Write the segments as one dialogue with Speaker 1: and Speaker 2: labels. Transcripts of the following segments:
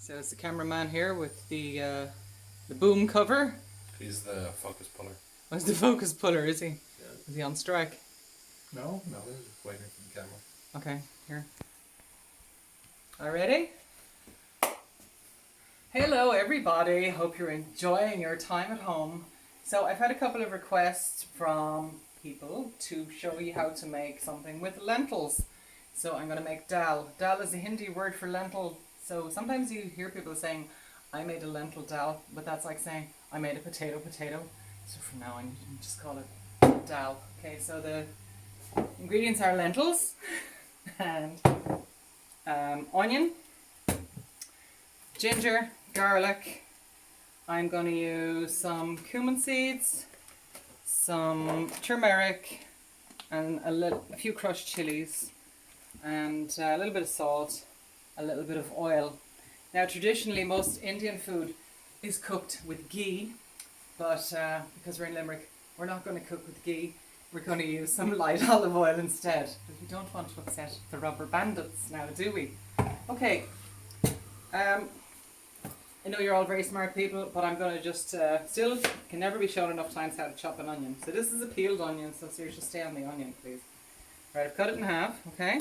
Speaker 1: So it's the cameraman here with the boom cover.
Speaker 2: He's the focus puller.
Speaker 1: Oh, he's the focus puller, is he?
Speaker 2: Yeah.
Speaker 1: Is he on strike?
Speaker 2: No, he's just waiting for the camera.
Speaker 1: Okay, here. All ready? Hello everybody, hope you're enjoying your time at home. So I've had a couple of requests from people to show you how to make something with lentils. So I'm going to make dal. Dal is a Hindi word for lentil. So sometimes you hear people saying, I made a lentil dal, but that's like saying, I made a potato. So from now on you can just call it dal. Okay, so the ingredients are lentils and onion, ginger, garlic. I'm going to use some cumin seeds, some turmeric, and a few crushed chilies, and a little bit of salt, a little bit of oil. Now traditionally most Indian food is cooked with ghee, but because we're in Limerick, we're not going to cook with ghee. We're going to use some light olive oil instead. But we don't want to upset the rubber bandits now, do we? Okay. I know you're all very smart people, but I'm going to just, still can never be shown enough times how to chop an onion. So this is a peeled onion, so seriously stay on the onion, please. Right, I've cut it in half, okay?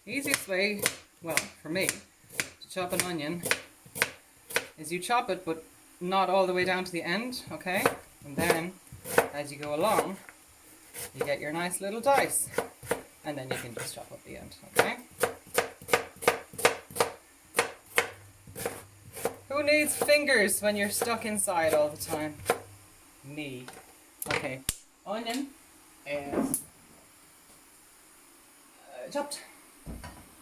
Speaker 1: The easiest way, well, for me, to chop an onion is you chop it, but not all the way down to the end, okay? And then, as you go along, you get your nice little dice. And then you can just chop up the end, okay? Who needs fingers when you're stuck inside all the time? Me. Okay, onion is chopped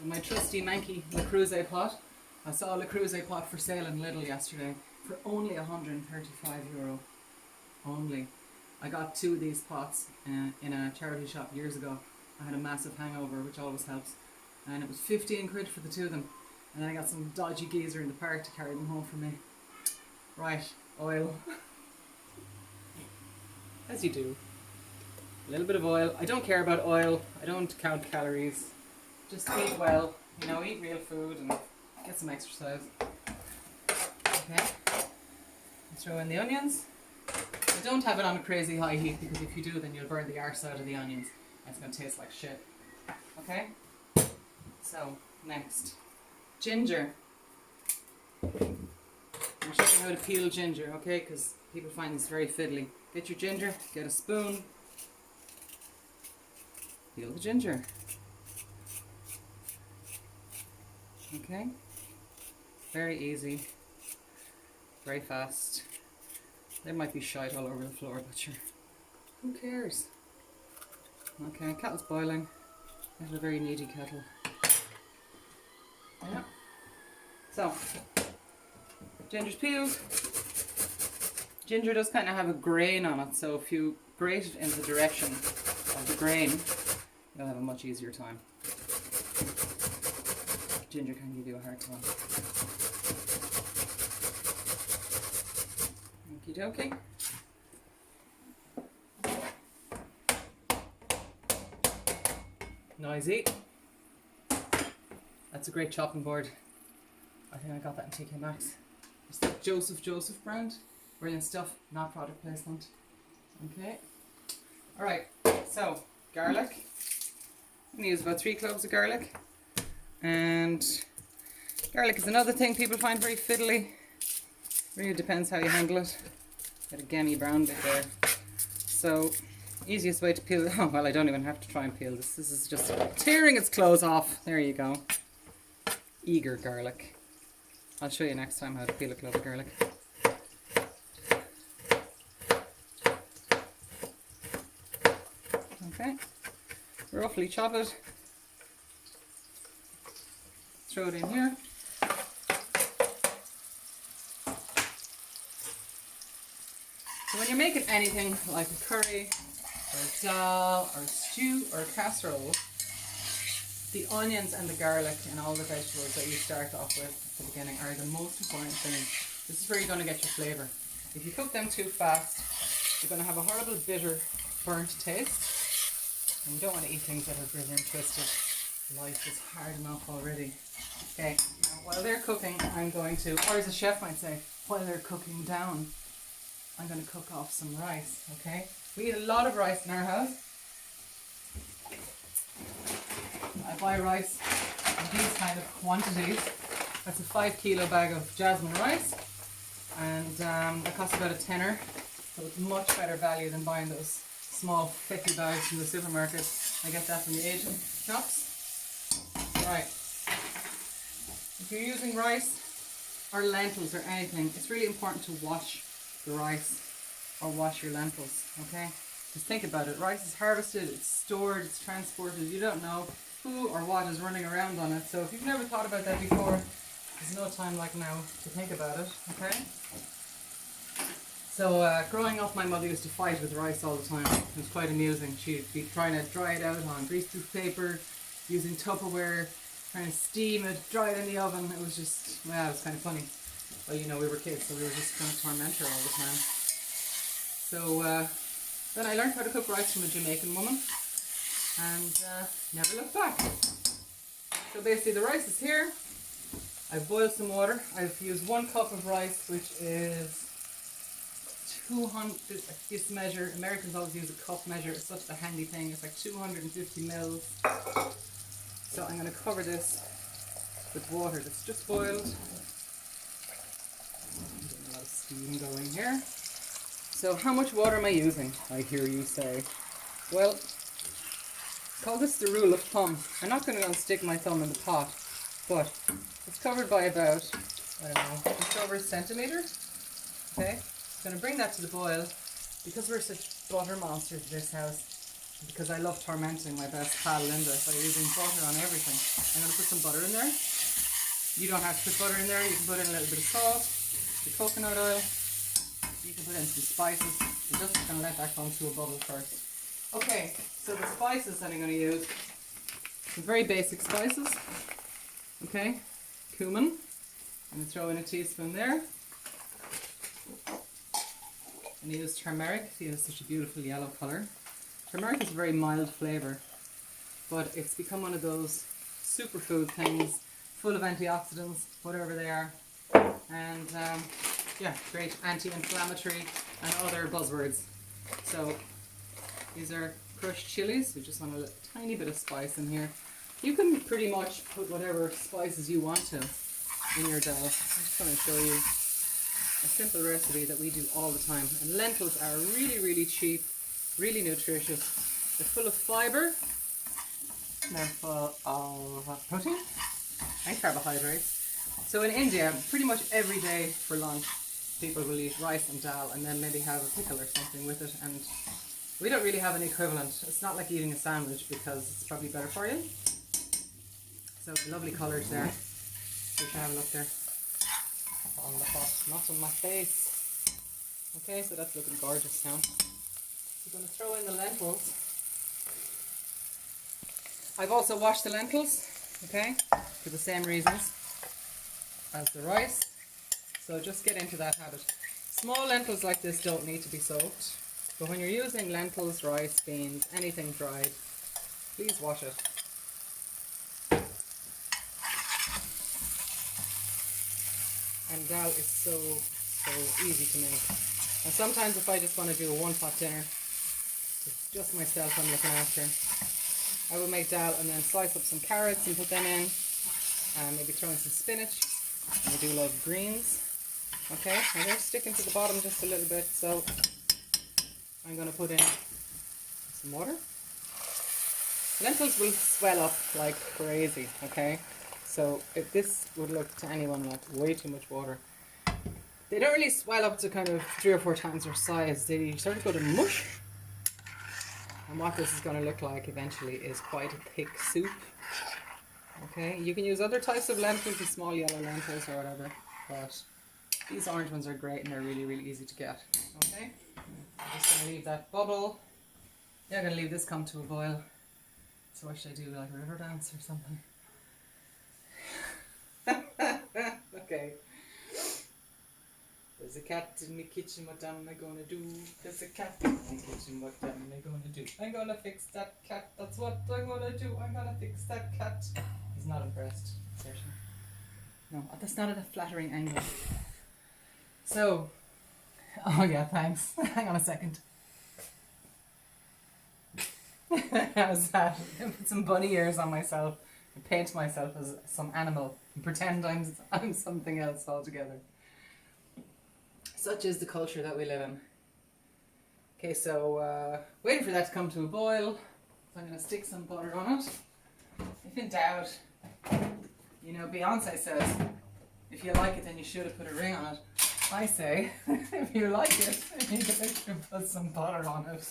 Speaker 1: in my trusty manky Le Creuset pot. I saw a Le Creuset pot for sale in Lidl yesterday for only €135. Only. I got 2 of these pots in a charity shop years ago. I had a massive hangover, which always helps, and it was 15 quid for the 2 of them. And then I got some dodgy geezer in the park to carry them home for me. Right, oil. As you do. A little bit of oil. I don't care about oil. I don't count calories. Just eat well. You know, eat real food and get some exercise. Okay. Throw in the onions. I don't have it on a crazy high heat because if you do, then you'll burn the arse out of the onions. And it's going to taste like shit. Okay? So, next. Ginger. I'm showing you how to peel ginger, okay? Because people find this very fiddly. Get your ginger, get a spoon, peel the ginger. Okay? Very easy, very fast. There might be shite all over the floor, but sure, who cares? Okay, kettle's boiling. I have a very needy kettle. Yeah. So, ginger's peeled. Ginger does kind of have a grain on it, so if you grate it in the direction of the grain, you'll have a much easier time. Ginger can give you a hard time. Okie dokie. Noisy. That's a great chopping board. I think I got that in TK Maxx. It's the Joseph brand. Brilliant stuff, not product placement. Okay. Alright, so garlic. I'm going to use about 3 cloves of garlic. And garlic is another thing people find very fiddly. Really depends how you handle it. Get a gammy brown bit there. So, easiest way to peel it. Oh, well, I don't even have to try and peel this. This is just tearing its clothes off. There you go. Eager garlic. I'll show you next time how to peel a clove of garlic. Okay, roughly chop it. Throw it in here. So when you're making anything like a curry, or a dal, or a stew, or a casserole, the onions and the garlic and all the vegetables that you start off with at the beginning are the most important thing. This is where you're going to get your flavour. If you cook them too fast, you're going to have a horrible, bitter, burnt taste. And we don't want to eat things that are bitter and twisted. Life is hard enough already. Okay, now while they're cooking, I'm going to, or as a chef might say, while they're cooking down, I'm going to cook off some rice, okay? We eat a lot of rice in our house. I buy rice in these kind of quantities. That's a 5 kilo bag of jasmine rice, and that costs about a tenner, so it's much better value than buying those small 50 bags from the supermarket. I get that from the Asian shops. Right. If you're using rice or lentils or anything, it's really important to wash the rice or wash your lentils, okay? Just think about it. Rice is harvested, it's stored, it's transported. You don't know who or what is running around on it. So if you've never thought about that before, there's no time like now to think about it, okay? So growing up, my mother used to fight with rice all the time. It was quite amusing. She'd be trying to dry it out on greaseproof paper, using Tupperware, trying to steam it, dry it in the oven. It was just, well, it was kind of funny. Well, you know, we were kids, so we were just trying to torment her all the time. So then I learned how to cook rice from a Jamaican woman, and never looked back. So basically the rice is here. I've boiled some water. I've used 1 cup of rice, which is 200, this measure, Americans always use a cup measure, it's such a handy thing, it's like 250 mils. So I'm going to cover this with water that's just boiled. I'm getting a lot of steam going here. So how much water am I using, I hear you say? Well, call this the rule of thumb. I'm not going to go and stick my thumb in the pot, but it's covered by about, I don't know, just over a centimetre. Okay? I'm going to bring that to the boil. Because we're such butter monsters in this house, because I love tormenting my best pal Linda by using butter on everything, I'm going to put some butter in there. You don't have to put butter in there. You can put in a little bit of salt, the coconut oil. You can put in some spices. I'm just going to let that come to a bubble first. Okay, so the spices that I'm going to use, some very basic spices. Okay, cumin. I'm going to throw in a teaspoon there. And use turmeric. See, it's such a beautiful yellow colour. Turmeric is a very mild flavour, but it's become one of those superfood things, full of antioxidants, whatever they are, and yeah, great anti-inflammatory and other buzzwords. So these are crushed chilies. We just want a tiny bit of spice in here. You can pretty much put whatever spices you want to in your dal. I'm just going to show you a simple recipe that we do all the time. And lentils are really, really cheap, really nutritious. They're full of fibre, they're full of protein and carbohydrates. So in India, pretty much every day for lunch, people will eat rice and dal and then maybe have a pickle or something with it. And we don't really have an equivalent. It's not like eating a sandwich because it's probably better for you. So lovely colours there. You can have a look there. On the pot, not on my face. Okay, so that's looking gorgeous now. We're going to throw in the lentils. I've also washed the lentils, okay, for the same reasons as the rice. So just get into that habit. Small lentils like this don't need to be soaked, but when you're using lentils, rice, beans, anything dried, please wash it. And dal is so easy to make. And sometimes if I just want to do a one-pot dinner, it's just myself I'm looking after, I will make dal and then slice up some carrots and put them in, and maybe throw in some spinach. I do love greens. Okay, and they're sticking to the bottom just a little bit, so I'm going to put in some water. Lentils will swell up like crazy, okay? So if this would look to anyone like way too much water, they don't really swell up to kind of 3 or 4 times their size. They sort of go to mush. And what this is going to look like eventually is quite a thick soup. Okay, you can use other types of lentils, the small yellow lentils or whatever, but these orange ones are great and they're really, really easy to get. Okay, I'm just going to leave that bubble. Yeah, I'm going to leave this come to a boil. So what should I do, like a river dance or something? Okay. There's a cat in the kitchen, what am I gonna do? There's a cat in the kitchen, what am I gonna do? I'm gonna fix that cat, that's what I'm gonna do. I'm gonna fix that cat. He's not impressed, certainly. No, that's not at a flattering angle. So, oh yeah, thanks. Hang on a second. How's that? Put some bunny ears on myself and paint myself as some animal and pretend I'm something else altogether. Such is the culture that we live in. Okay, so waiting for that to come to a boil. So I'm going to stick some butter on it. If in doubt, you know, Beyonce says, if you like it, then you should have put a ring on it. I say, if you like it, you should put some butter on it.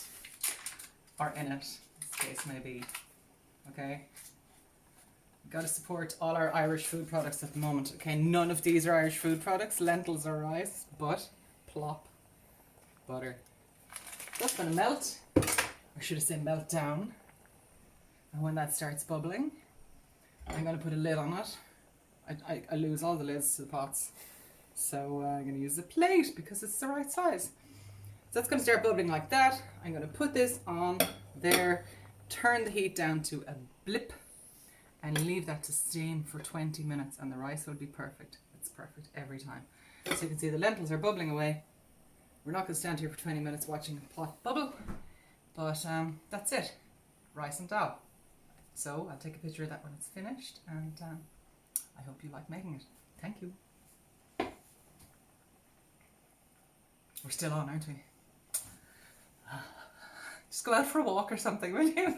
Speaker 1: Or in it, as the case may be. Okay? We've got to support all our Irish food products at the moment. Okay, none of these are Irish food products. Lentils or rice, but plop butter. That's going to melt. Or should I say melt down. And when that starts bubbling, I'm going to put a lid on it. I lose all the lids to the pots. So I'm going to use a plate because it's the right size. So that's going to start bubbling like that. I'm going to put this on there, turn the heat down to a blip, and leave that to steam for 20 minutes, and the rice will be perfect. It's perfect every time. So you can see the lentils are bubbling away. We're not going to stand here for 20 minutes watching a pot bubble, but that's it. Rice and dal. So I'll take a picture of that when it's finished, and I hope you like making it. Thank you. We're still on, aren't we? Just go out for a walk or something, will you?